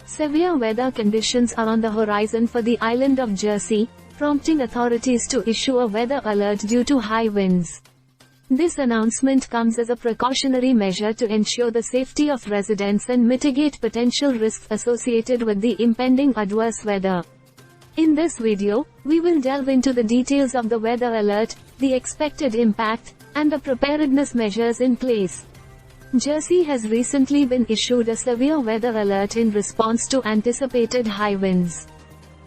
Severe weather conditions are on the horizon for the island of Jersey, prompting authorities to issue a weather alert due to high winds. This announcement comes as a precautionary measure to ensure the safety of residents and mitigate potential risks associated with the impending adverse weather. In this video, we will delve into the details of the weather alert, the expected impact, and the preparedness measures in place. Jersey has recently been issued a severe weather alert in response to anticipated high winds.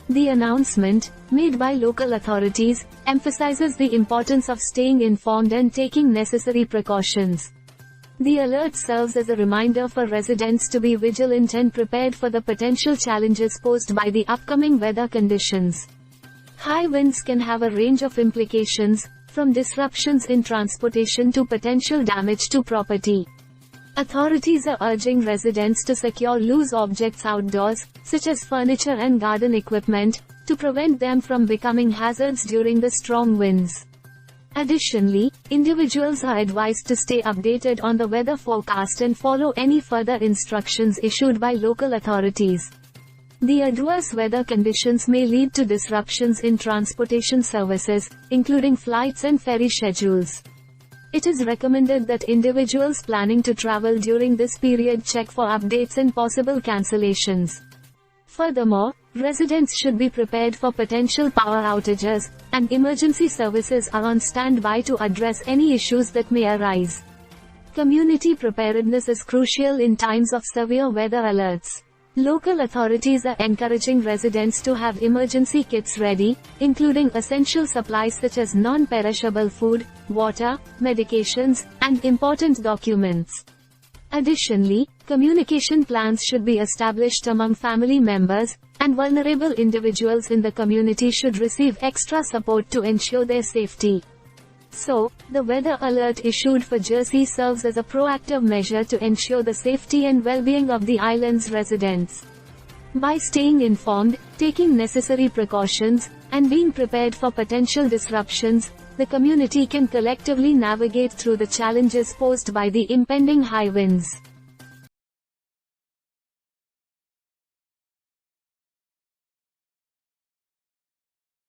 The announcement, made by local authorities, emphasizes the importance of staying informed and taking necessary precautions. The alert serves as a reminder for residents to be vigilant and prepared for the potential challenges posed by the upcoming weather conditions. High winds can have a range of implications, from disruptions in transportation to potential damage to property. Authorities are urging residents to secure loose objects outdoors, such as furniture and garden equipment, to prevent them from becoming hazards during the strong winds. Additionally, individuals are advised to stay updated on the weather forecast and follow any further instructions issued by local authorities. The adverse weather conditions may lead to disruptions in transportation services, including flights and ferry schedules. It is recommended that individuals planning to travel during this period check for updates and possible cancellations. Furthermore, residents should be prepared for potential power outages, and emergency services are on standby to address any issues that may arise. Community preparedness is crucial in times of severe weather alerts. Local authorities are encouraging residents to have emergency kits ready, including essential supplies such as non-perishable food, water, medications, and important documents. Additionally, communication plans should be established among family members, and vulnerable individuals in the community should receive extra support to ensure their safety. So, the weather alert issued for Jersey serves as a proactive measure to ensure the safety and well-being of the island's residents. By staying informed, taking necessary precautions, and being prepared for potential disruptions, the community can collectively navigate through the challenges posed by the impending high winds.